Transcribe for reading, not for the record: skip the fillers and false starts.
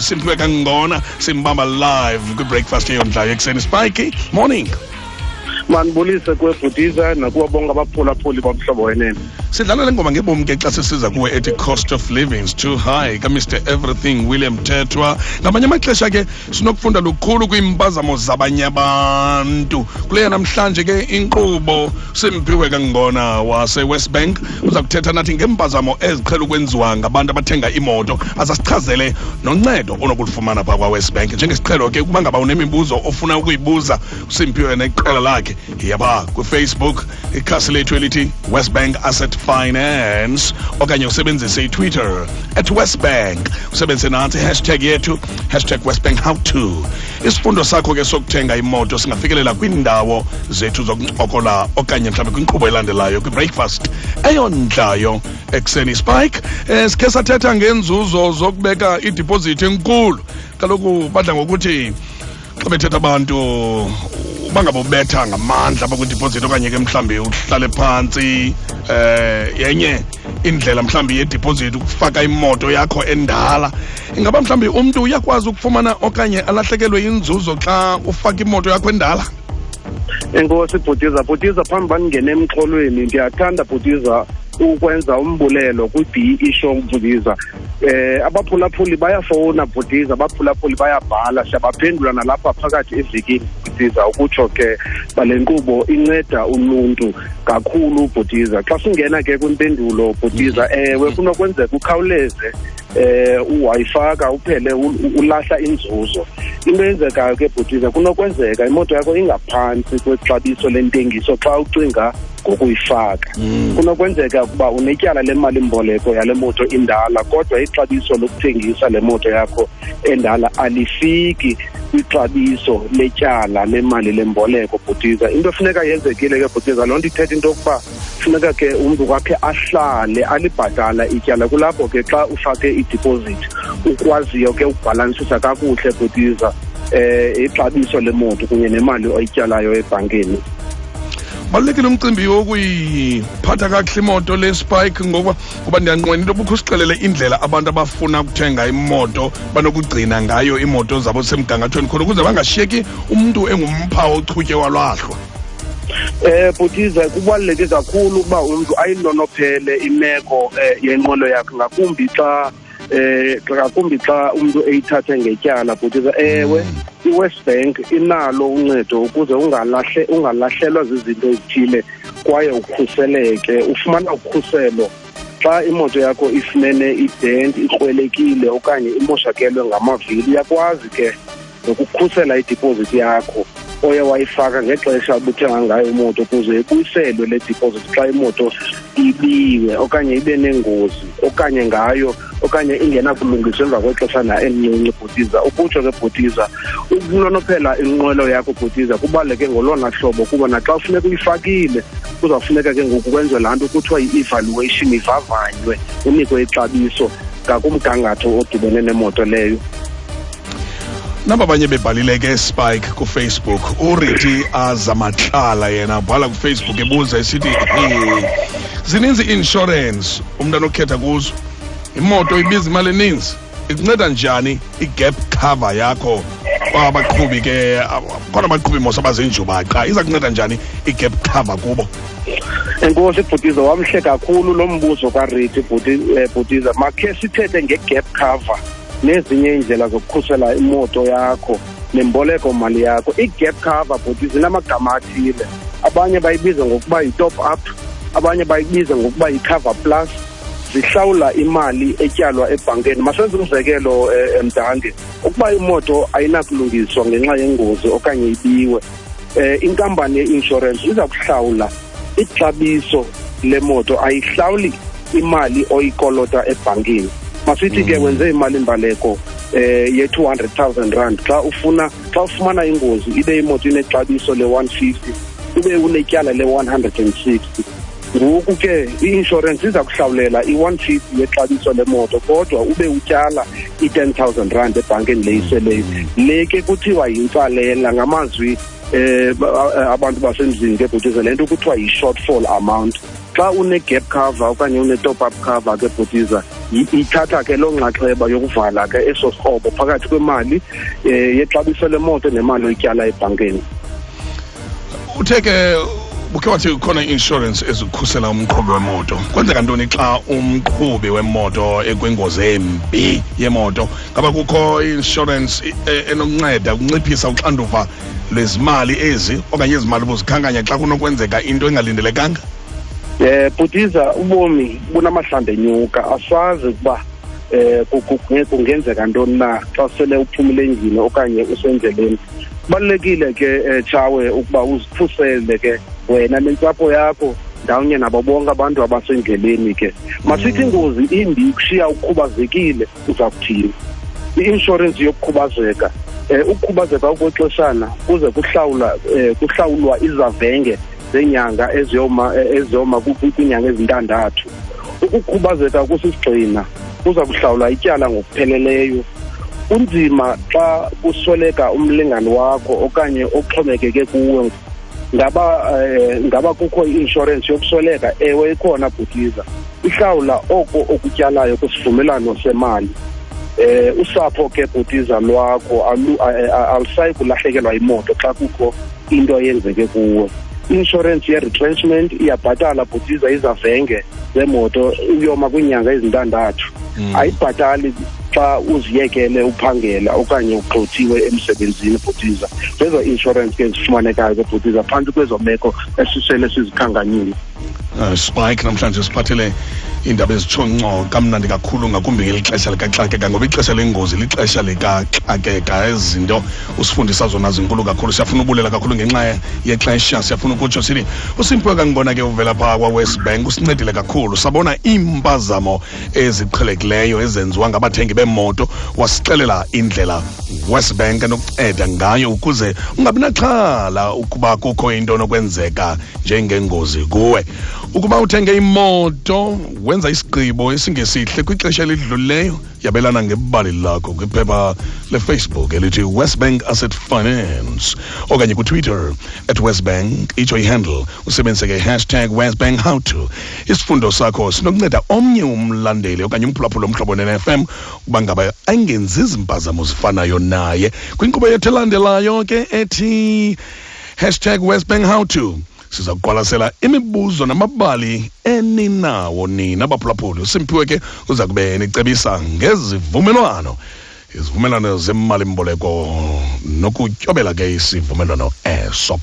Simphiwe ngona simbamba live kwi-breakfast eyondlayo ekuseni. Spike, morning. Manibulise kwebhutiza nakuwabonga abaphulaphuli bomhlobo wenene. Sidlala le ngoma ngebomi ke xa sisiza kuwe ethi cost of living is too high ka-Mr Everything William Thethwa. Ngamanye amaxesha ke sinokufunda lukhulu kwiimpazamo zabanye abantu. Kule namhlanje ke inkqubo Simphiwe ngona wase-WesBank uza kuthetha nathi ngeempazamo eziqhela ukwenziwa ngabantu abathenga imoto, azasichazele noncedo onokulufumana phaa kwa-WesBank. Njengesiqhelo ke ukuba ngaba unemibuzo ofuna ukuyibuza uSimphiwe neqela lakhe, yaba kufacebook ikhasi lethu elithi WesBank Asset Finance, okanye usebenzise iTwitter @WesBank, usebenzise nathi hashtag yethu #WesBankHowTo. Isifundo sakho ke sokuthenga imoto singafikelela kwiindawo zethu zokuncokola okanye mhlawumbe kwinkqubo elandelayo kwi-breakfast eyondlayo ekuseni. Spike, sikhe sathetha ngenzuzo zokubeka idipozithi enkulu. Kaloku badla ngokuthi xa bethetha abantu bangabobetha ngamandla bakwidipozithi okanye ke mhlambi uhlale phansi yenye indlela mhlambi yedipozithi ukufaka imoto yakho endala. Ingaba mhlambi umuntu uyakwazi ukufumana okanye alahlekelwe inzuzo xa ufaka imoto yakho endala? Enkosi bhutiza phambi bandingene emxholweni ndiyathanda bhutiza ukwenza umbulelo kwi-BE show bhutiza. Abaphulaphuli bayafona bhutiza, abaphulaphuli bayabhala, siyabaphendula nalapha phakathi evekini bhutiza, ukutsho ke bale nkqubo inceda uluntu kakhulu bhutiza. Xa singena ke kwimpendulo bhutiza, ewe kunokwenzeka ukhawuleze wayifaka uphele ulahla inzuzo. Into eyenzekayo ke bhutiza, kunokwenzeka imoto yakho ingaphantsi kwexabiso lentengiso xa ucinga ngokuyifaka. Kunokwenzeka ukuba unetyala lemali-mboleko yale moto indala, kodwa ixabiso lokuthengisa le moto yakho endala alifiki kwixabiso letyala lemali lemboleko bhutiza. Into efuneka yenzekile ke bhutiza, loo nto ithetha into yokuba funeka ke umntu kwakhe ahlale alibhatala ityala. Kulapho ke xa ufake idipozithi ukwaziyo ke ukubhalansisa kakuhle bhutiza ixabiso lemoto kunye nemali oyityalayo ebhankini. Balulekile umcimbi wokuyiphatha kakuhle imoto le Spike, ngoba ndiyanqwena into yoba usixelele indlela abantu abafuna ukuthenga imoto banokugcina ngayo imoto zabo semgangathweni khona ukuze bangashiyeki umntu engumphawu ochutye walwahlwa. Bhutiza, kubaluleke kakhulu ukuba umntu ayinonophele imeko yenqwelo yakhe, ngakumbi xa umntu eyithathe ngetyala bhutiza. Ewe iWesBank inalo uncedo ukuze ungalahlekelwa zizinto ezithile kwaye ukhuseleke. Ufumana ukhuselo xa imoto yakho ifumene ident, ikrwelekile okanye imoshakelwe ngamavili. Uyakwazi ke nokukhusela idipozithi yakho oye wayifaka ngexesha ubuthenga ngayo imoto ukuze ibuyiselwe le dipozithi xa imoto ibiwe okanye ibe nengozi okanye ngayo okanye ingena kulungiswa emva kwexeshana elincinci bhutiza. Ukutsho ke bhutiza, ukunonophela inqwelo yakho bhutiza kubaluleke ngolona hlobo kuba naxa ufuneka uyifakile kuzawufuneka ke ngoku kwenziwe laa nto kuthiwa yi-evaluation, ivavanywe, unikwe ixabiso ngakumgangatho odibene nemoto leyo. Naba abanye bebhalile ke Spike kufacebook. Urithi Azamatlala yena ubhala kufacebook ebuza esithi zininzi i-insurance umntu anokhetha kuzo, imoto ibiza imali eninzi, ikunceda njani i-gap cover yakho? Abaqhubi ke khona abaqhubi mos abazinjubaqa, iza kunceda njani i-gap cover kubo? Enkosi bhutiza, wamhle kakhulu lo mbuzo kaRithi bhutiza. Makhe sithethe nge-gap cover nezinye indlela zokukhusela imoto yakho nemboleko mali yakho. I-gap cover bhutiza inamagama athile, abanye bayibiza ngokuba yi-top up, abanye bayibiza ngokuba yi-cover plus. Zihlawula imali etyalwa ebhankeni. Masenze umzekelo Mdange, ukuba imoto ayinakulungiswa ngenxa yengozi okanye ibiwe, inkampani ye-insurance iza kuhlawula ixabiso lemoto, ayihlawuli imali oyikolota ebhankini. Masithi ke wenze imali-mbaleko ye-200,000 rand, xa ufumana ingozi ibe imoto inexabiso le-150, ube unetyala le-160, ngoku ke i-insurance iza kuhlawulela i-150 yexabiso lemoto kodwa ube utyala i-10,000 rand ebhankeni leyiseleyo. Le ke kuthiwa yintsalela ngamazwi abantu basemzini ke bhutiza, le nto kuthiwa yi-shortfall amount. Xa une-gap cover okanye une-top up cover ke bhutiza, ithatha ke loo nxaxheba yokuvala ke eso sikrobo phakathi kwemali yexabiso lemoto nemali oyityala ebhankeni. Uthe ke ukhe wathi ukhona i-insurance ezikhusela umqhubi wemoto. Kwenzeka ntoni xa umqhubi wemoto ekwingozi embi yemoto? Ngaba kukho i-insurance enokunceda ukunciphisa uxanduva lwezimali ezi okanye izimali buzikhankanya xa kunokwenzeka into engalindelekanga? Bhutiza, ubomi bunamahlambe enyuka, asazi ukuba kungenzeka ntoni na xa sele uphumile endlini okanye usendleleni. Kubalulekile ke Tshawe ukuba uzikhusele ke wena nentsapho yakho ndawonye nabo bonke abantu abasendleleni ke. Masithi ingozi imbi kushiya ukhubazekile, uza kuthini? I-insurance yokukhubazeka, ukukhubazeka okwexeshana kuze kuhlawulwa izavenge zenyanga eziyoma kwinyanga ezintandathu. Ukukhubazeka kusisigxina kuza kuhlawula ityala ngokupheleleyo. Unzima xa kusweleka umlingane wakho okanye oxhomekeke kuwe. Ngaba kukho i-insurance yokusweleka? Ewe, ikhona Bhutiza. Ihlawula oko okutyalayo kwisivumelano semali. Usapho ke Bhutiza lwakho alusayi kulahlekelwa imoto xa kukho into eyenzeke kuwe. Insurance ye-retrenchment iyabhatala Bhutiza izavenge zemoto uyoma kwinyanga ezintandathu. Ayibhatali xa uziyekele uphangela okanye ugxothiwe emsebenzini Bhutiza. Zezo insurance ke zifumanekayo ke Bhutiza phantsi kwezo meko esisele sizikhankanyile. Spike, namhlanje siphathele iindaba ezitsho nco kamnandi kakhulu, ngakumbi ngeli xesha likaxakeka, ngoba ixesha lengozi lixesha likaxakeka. Ezinto usifundisa zona zinkulu kakhulu. Siyafuna ubulela kakhulu ngenxa yexesha. Siyafuna ukutsho sithi uSimphiwe kangibona ke uvela phaa kwaWesBank usincedile kakhulu. Sabona iimpazamo eziqhelekileyo ezenziwa ngabathengi beemoto, wasixelela indlela WesBank enokunceda ngayo ukuze ungabi naxhala ukuba kukho into nokwenzeka njengengozi kuwe. Ukuba uthenge imoto, wenza isigqibo esingesihle kwixesha elidlulileyo, yabelana ngebali lakho kwiphepha leFacebook elithi WesBank Asset Finance okanye kuTwitter @WesBank, itsho ihandle usebenzise ke #WesBankHowTo. Isifundo sakho sinokunceda omnye umlandeli okanye umphulaphula Umhlobo FM ukuba ngaba angenzi izimpazamo zifanayo naye. Kwinkqubo yethu elandelayo ke ethi #WesBankHowTo siza kuqwalasela imibuzo namabali eninawo nina baphulaphuli. uSimphiwe ke uza kube nicebisa ngezivumelwano zemali mboleko nokutyobela ke isivumelwano eso.